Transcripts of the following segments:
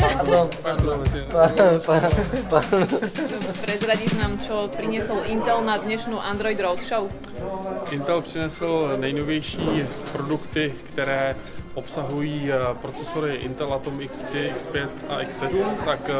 Pardon. Prezradíš nám, čo priniesol Intel na dnešnú Android Roadshow? Intel přinesl nejnovější produkty, které obsahují procesory Intel Atom X3, X5 a X7, tak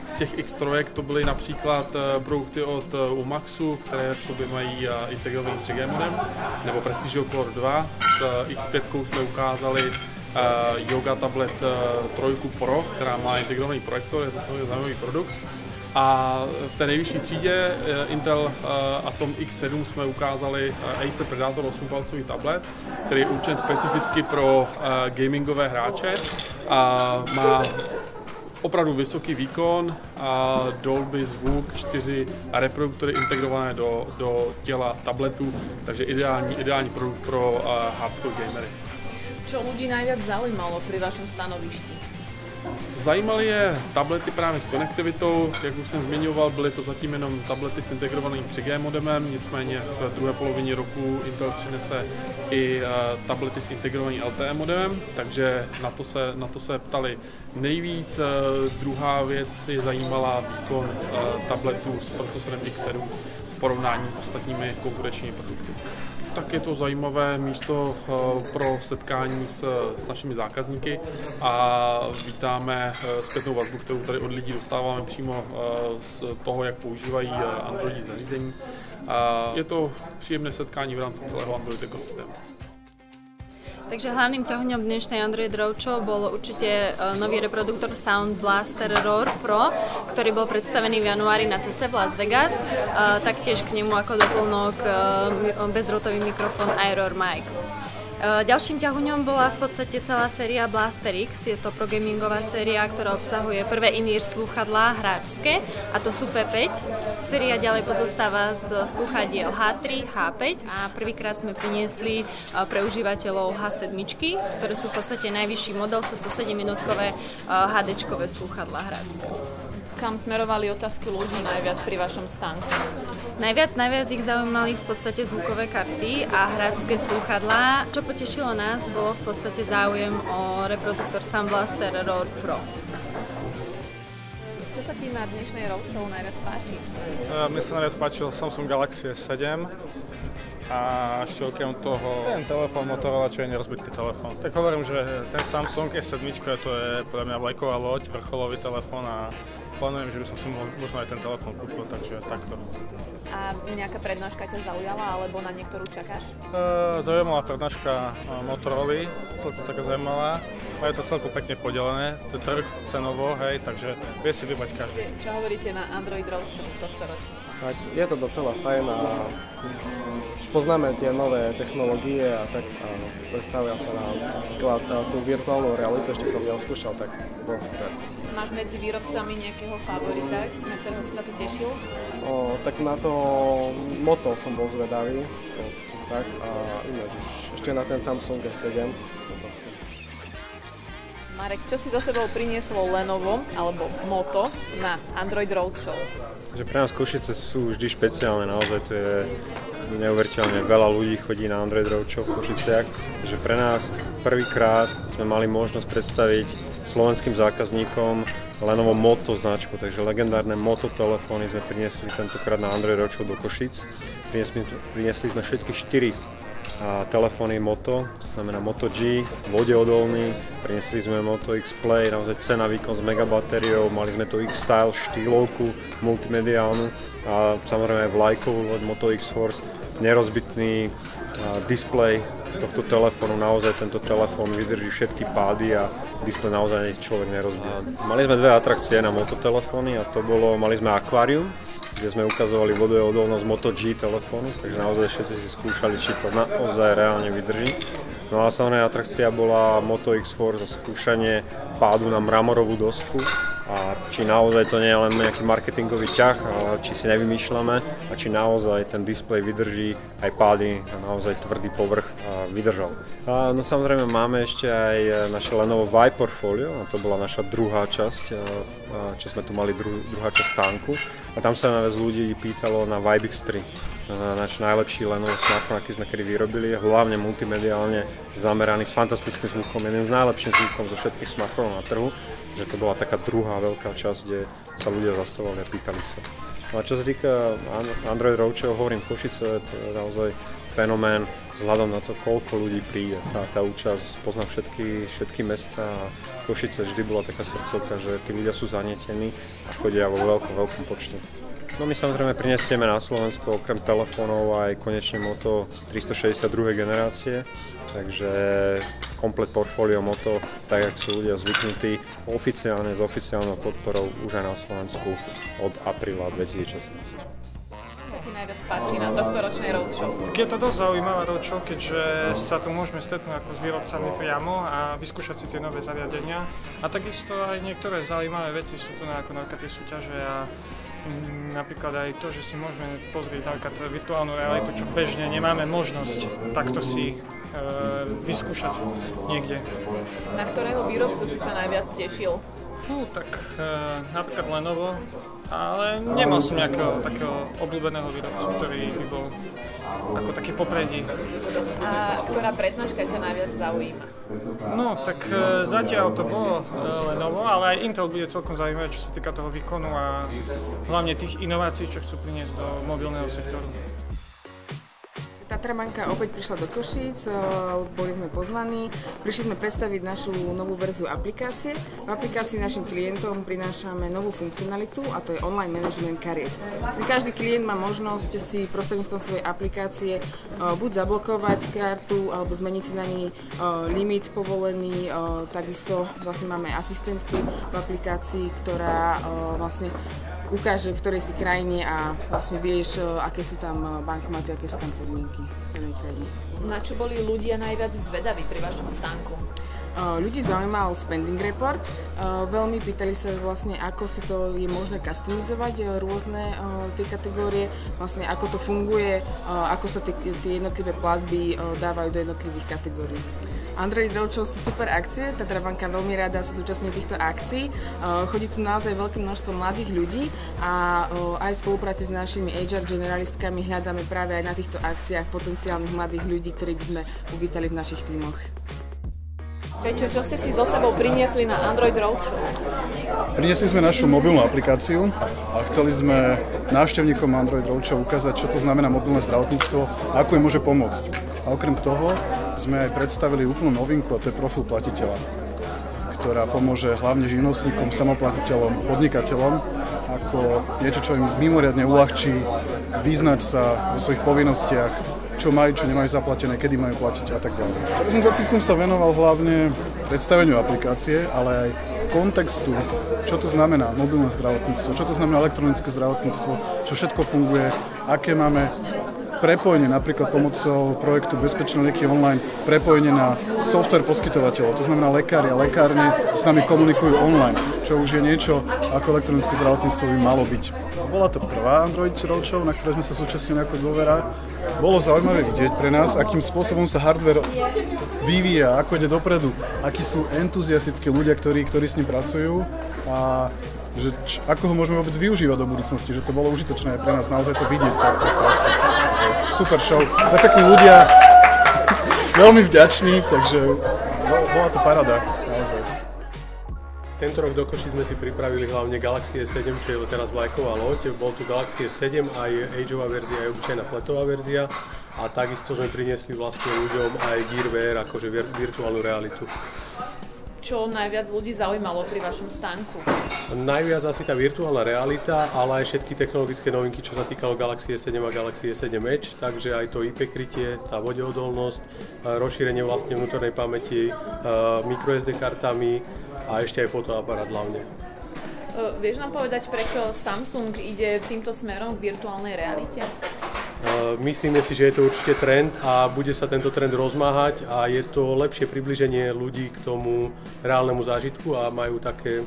z těch X3 to byly například produkty od Umaxu, které v sobě mají integrovaný 3G modem, nebo Prestigio Core 2. S X5 jsme ukázali Yoga Tablet 3 Pro, která má integrovaný projektor, je to celý zajímavý produkt. A v té nejvyšší třídě Intel Atom X7 jsme ukázali Acer Predator 8-palcový tablet, který je určen specificky pro gamingové hráče a má opravdu vysoký výkon a Dolby zvuk, 4 reproduktory integrované do těla tabletu, takže ideální produkt pro hardcore gamery. Čo ľudí najviac zaujímalo pri vašom stanovišti? Zajímaly je tablety právě s konektivitou, jak už jsem zmiňoval, byly to zatím jenom tablety s integrovaným 3G modemem, nicméně v druhé polovině roku Intel přinese i tablety s integrovaným LTE modemem, takže na to se ptali nejvíc. Druhá věc je zajímala výkon tabletů s procesorem X7 v porovnání s ostatními konkurenčními produkty. Tak je to zajímavé místo pro setkání s našimi zákazníky a vítáme zpětnou vazbu, kterou tady od lidí dostáváme přímo z toho, jak používají Androidí zařízení. Je to příjemné setkání v rámci celého Android ekosystému. Takže hlavným ťahuňom dnešnej Android Roadshow bol určite nový reproduktor Sound Blaster Roar Pro, ktorý bol predstavený v januári na CES v Las Vegas. Taktiež k nemu ako doplnok bezdrôtový mikrofón iRoar Mic. Ďalším ťahuňom bola v podstate celá séria Blaster X. Je to progamingová séria, ktorá obsahuje prvé in-ear slúchadlá hráčske, a to sú P5. Séria ďalej pozostáva z slúchadiel H3, H5 a prvýkrát sme priniesli pre užívateľov H7, ktoré sú v podstate najvyšší model, sú to 7-minútkové HD-čkové slúchadlá hráčske. Kam smerovali otázky ľudí najviac pri vašom stánku? Najviac ich zaujímali v podstate zvukové karty a hráčske slúchadlá. Čo potešilo nás, bolo v podstate záujem o reproduktor Sound Blaster Roar Pro. Čo sa ti na dnešnej roadshow najviac páči? Mne sa najviac páčil Samsung Galaxy S7 a ešte okrem toho ten telefón Motorola, čo je nerozbitý telefón. Tak hovorím, že ten Samsung S7 to je podľa mňa vlajková loď, vrcholový telefón a plánujem, že by som si možno aj ten telefón kúpil, takže takto. A nejaká prednáška ťa zaujala, alebo na niektorú čakáš? Zaujímavá prednáška Motorola, celkom taká zaujímavá. A je to celkom pekne podelené, to je trh cenovo, hej, takže vie si vybrať každý. Čo hovoríte na Android Roadshow tohto ročne? Tak je to docela fajn a spoznáme tie nové technológie a tak predstavia sa nám tú virtuálnu realitu, ešte som neoskúšal, tak bolo super. Máš medzi výrobcami nejakého favorita, na ktorého si sa tu tešil? Tak na to Moto som bol zvedavý, tak, a ináč ešte na ten Samsung S7. Marek, čo si so sebou prinieslo Lenovo alebo Moto na Android Roadshow? Že pre nás Košice sú vždy špeciálne, naozaj to je neuveriteľne veľa ľudí chodí na Android Roadshow v Košiciach, takže pre nás prvýkrát sme mali možnosť predstaviť slovenským zákazníkom Lenovo Moto značku, takže legendárne Moto telefóny sme priniesli tentokrát na Android Roadshow do Košic. Priniesli sme všetky 4 telefóny Moto, to znamená Moto G, vodeodolný, priniesli sme Moto X Play, naozaj cena výkon s megabatériou, mali sme tu X Style štýlovku multimediálnu a samozrejme aj vlajkovú loď Moto X Force, nerozbitný displej tohto telefónu, naozaj tento telefón vydrží všetky pády a displej naozaj človek nerozbije. Mali sme dve atrakcie na Moto telefóny a to bolo, mali sme akvárium, kde sme ukazovali vodoodolnosť Moto G telefónu, takže naozaj všetci si skúšali, či to naozaj reálne vydrží. No a samozrejme atrakcia bola Moto X Force a skúšanie pádu na mramorovú dosku a či naozaj to nie je len nejaký marketingový ťah, ale či si nevymýšľame a či naozaj ten displej vydrží aj pády a naozaj tvrdý povrch vydržal. No samozrejme máme ešte aj naše Lenovo Vibe portfólio a to bola naša druhá časť, čo sme tu mali druhá časť stánku a tam sa nás ľudí pýtalo na Vibe X3. náš najlepší Lenovo smartphone, aký sme kedy vyrobili, hlavne multimediálne zameraný s fantastickým zvukom, jedným z najlepším zvukom zo všetkých smartfónov na trhu, že to bola taká druhá veľká časť, kde sa ľudia zastavovali a pýtali sa. No a čo sa týka Android Roadshow, hovorím Košice, to je naozaj fenomén vzhľadom na to, koľko ľudí príde. Tá účasť pozná všetky mestá a Košice vždy bola taká srdcovka, že tí ľudia sú zanietení a chodia vo veľkom počte. No my samozrejme prinesieme na Slovensko okrem telefónov aj konečne Moto 362 generácie, takže komplet portfólio Moto, tak jak sú ľudia zvyknutí, oficiálne s oficiálnou podporou už aj na Slovensku od apríla 2016. Čo sa ti najviac páči na tohto ročnej roadshow? Je to dosť zaujímavá roadshow, keďže sa tu môžeme stretnúť ako s výrobcami priamo a vyskúšať si tie nové zariadenia. A takisto aj niektoré zaujímavé veci sú tu ako napríklad tie súťaže a napríklad aj to, že si môžeme pozrieť napríklad virtuálnu realitu, čo bežne nemáme možnosť takto si vyskúšať niekde. Na ktorého výrobcu si sa najviac tešil? Tak napríklad Lenovo, ale nemal som nejakého takého obľúbeného výrobcu, ktorý by bol ako taký popredí. A ktorá prednáška ťa najviac zaujíma? No, tak zatiaľ to bolo Lenovo, ale aj Intel bude celkom zaujímavé, čo sa týka toho výkonu a hlavne tých inovácií, čo chcú priniesť do mobilného sektoru. Tatrabanka opäť prišla do Košíc, boli sme pozvaní, prišli sme predstaviť našu novú verziu aplikácie. V aplikácii našim klientom prinášame novú funkcionalitu a to je online management kariet. Každý klient má možnosť si prostredníctvom svojej aplikácie buď zablokovať kartu alebo zmeniť si na nej limit povolený. Takisto vlastne máme asistentku v aplikácii, ktorá vlastne ukáže, v ktorej si krajine a vlastne vieš, aké sú tam bankomaty, aké sú tam podmienky v danej krajine. Na čo boli ľudia najviac zvedaví pri vašom stánku? Ľudí zaujímal spending report, veľmi pýtali sa vlastne, ako si to je možné customizovať, rôzne tie kategórie, vlastne ako to funguje, ako sa tie jednotlivé platby dávajú do jednotlivých kategórií. Android Roadshow sú super akcie, Tatrabanka veľmi rada sa zúčastňuje týchto akcií. Chodí tu naozaj veľké množstvo mladých ľudí a aj v spolupráci s našimi HR generalistkami hľadáme práve aj na týchto akciách potenciálnych mladých ľudí, ktorí by sme uvítali v našich tímoch. Peťo, čo ste si so sebou priniesli na Android Roadshow? Priniesli sme našu mobilnú aplikáciu a chceli sme návštevníkom Android Roadshow ukázať, čo to znamená mobilné zdravotníctvo a ako im môže pomôcť. A okrem toho sme aj predstavili úplnú novinku a to je profil platiteľa, ktorá pomôže hlavne živnostníkom, samoplatiteľom, podnikateľom ako niečo, čo im mimoriadne uľahčí vyznať sa vo svojich povinnostiach, čo majú, čo nemajú zaplatené, kedy majú platiť a tak ďalej. V prezentácii som sa venoval hlavne predstaveniu aplikácie, ale aj kontextu, čo to znamená mobilné zdravotníctvo, čo to znamená elektronické zdravotníctvo, čo všetko funguje, aké máme prepojenie napríklad pomocou projektu Bezpečné lieky online, prepojenie na software poskytovateľov, to znamená lekári a lekárne s nami komunikujú online, čo už je niečo, ako elektronické zdravotníctvo by malo byť. Bola to prvá Android Roadshow, na ktorej sme sa súčasnili ako dôvera. Bolo zaujímavé vidieť pre nás, akým spôsobom sa hardware vyvíja, ako ide dopredu, akí sú entuziastickí ľudia, ktorí s ním pracujú a že ako ho môžeme vôbec využívať do budúcnosti, že to bolo užitočné aj pre nás naozaj to vidieť takto v praxi. Super show, perfektní ľudia, veľmi vďační, takže bola to paráda, naozaj. Tento rok do Košic sme si pripravili hlavne Galaxy S7, čo je teraz vlajková loď. Bol tu Galaxy S7, aj ageová verzia, aj obyčajná flatová verzia. A takisto sme priniesli vlastne ľuďom aj Gear VR, akože virtuálnu realitu. Čo najviac ľudí zaujímalo pri vašom stánku? Najviac asi tá virtuálna realita, ale aj všetky technologické novinky, čo sa týkalo Galaxy S7 a Galaxy S7 Edge, takže aj to IP krytie, tá vodeodolnosť, rozšírenie vlastne vnútornej pamäti, microSD kartami a ešte aj fotoaparát hlavne. Vieš nám povedať, prečo Samsung ide týmto smerom k virtuálnej realite? Myslíme si, že je to určite trend a bude sa tento trend rozmáhať a je to lepšie približenie ľudí k tomu reálnemu zážitku a majú také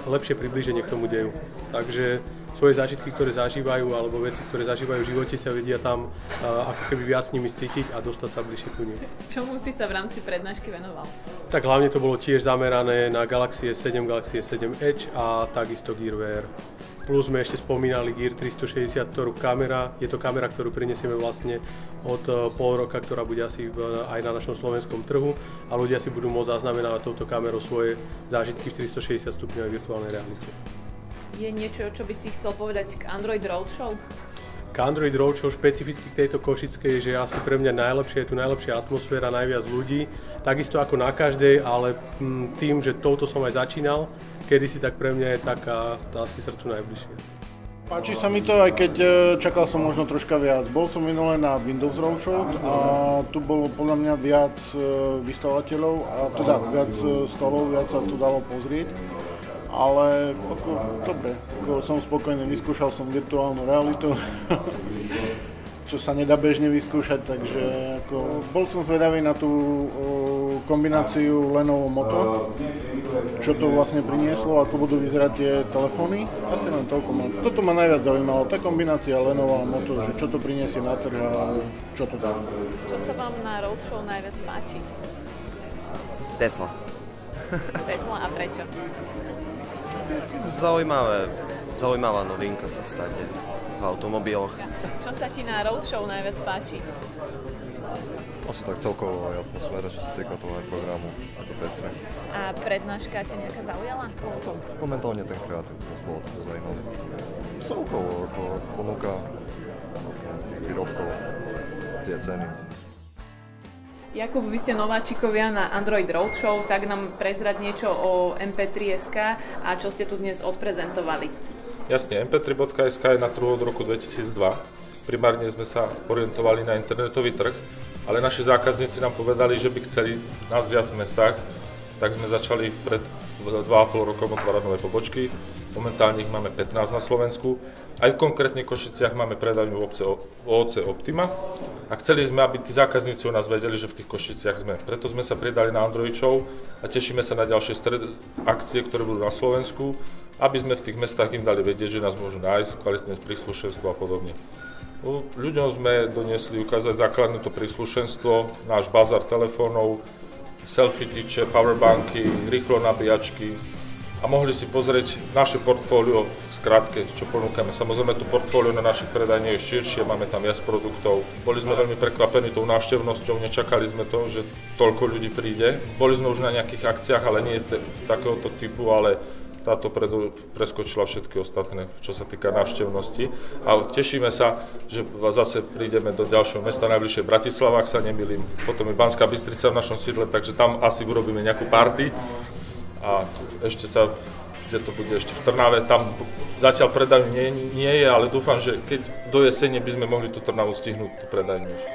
lepšie približenie k tomu deju. Takže svoje zážitky, ktoré zažívajú alebo veci, ktoré zažívajú v živote, sa vedia tam ako keby viac s nimi cítiť a dostať sa bližšie ku nim. Čomu si sa v rámci prednášky venoval? Tak hlavne to bolo tiež zamerané na Galaxy S7, Galaxy S7 Edge a takisto Gear VR. Plus sme ešte spomínali Gear 360, ktorú je to kamera, ktorú prinesieme vlastne od pol roka, ktorá bude asi aj na našom slovenskom trhu a ľudia si budú môcť zaznamenávať touto kamerou svoje zážitky v 360 stupňovej virtuálnej realite. Je niečo, čo by si chcel povedať k Android Roadshow? K Android Roadshow špecificky k tejto Košickej, že asi pre mňa najlepšie, je tu najlepšia atmosféra, najviac ľudí, takisto ako na každej, ale tým, že touto som aj začínal, kedysi, tak pre mňa je taká asi srdcu najbližšie. Páči sa mi to, aj keď čakal som možno troška viac. Bol som minulé na Windows Roadshow a tu bolo podľa mňa viac vystavateľov a teda viac stolov, viac sa tu dalo pozrieť. Ale dobre, som spokojný, vyskúšal som virtuálnu realitu, čo sa nedá bežne vyskúšať, takže bol som zvedavý na tú kombináciu Lenovo Moto, čo to vlastne prinieslo, ako budú vyzerať tie telefóny. Asi len toľko. Toto ma najviac zaujímalo, tá kombinácia Lenovo a Moto, že čo to priniesie na trh a čo to dá. Čo sa vám na Roadshow najviac páči? Tesla. Tesla a prečo? Zaujímavá novinka v podstate v automobiloch. Čo sa ti na Roadshow najviac páči? Asi tak celkovo aj atmosféra, čo sa týka toho aj programu, ako pestré. A prednáška ťa nejaká zaujala? Momentálne ten kreatívny bol taký zaujímavý. Celkovo ako ponúka vlastne tých výrobkov, tie ceny. Jakub, vy ste nováčikovia na Android Roadshow, tak nám prezrať niečo o MP3.sk a čo ste tu dnes odprezentovali. Jasne, mp3.sk je na trhu od roku 2002. Primárne sme sa orientovali na internetový trh, ale naši zákazníci nám povedali, že by chceli nás viac v mestách, tak sme začali pred 2,5 rokom otvárať nové pobočky. Momentálne ich máme 15 na Slovensku. Aj v konkrétne Košiciach máme predajňu OOC Optima a chceli sme, aby tí zákazníci o nás vedeli, že v tých Košiciach sme. Preto sme sa pridali na Android Show a tešíme sa na ďalšie akcie, ktoré budú na Slovensku, aby sme v tých mestách im dali vedieť, že nás môžu nájsť, kvalitné príslušenstvo a podobne. Ľuďom sme doniesli ukázať základné to príslušenstvo, náš bazar telefónov, selfie tyče, powerbanky, rýchlo nabíjačky a mohli si pozrieť naše portfólio v skratke, čo ponúkame. Samozrejme, to portfólio na našich predajniach je širšie, máme tam viac produktov. Boli sme veľmi prekvapení tou návštevnosťou, nečakali sme to, že toľko ľudí príde. Boli sme už na nejakých akciách, ale nie takéhoto typu, ale táto preskočila všetky ostatné, čo sa týka návštevnosti. A tešíme sa, že zase prídeme do ďalšieho mesta, najbližšie Bratislava, ak sa nemýlim. Potom je Banská Bystrica v našom sídle, takže tam asi urobíme nejakú party. A ešte kde to bude ešte v Trnave, tam zatiaľ predajňu nie je, ale dúfam, že keď do jesene by sme mohli tú Trnavu stihnúť, tú predajňu ešte.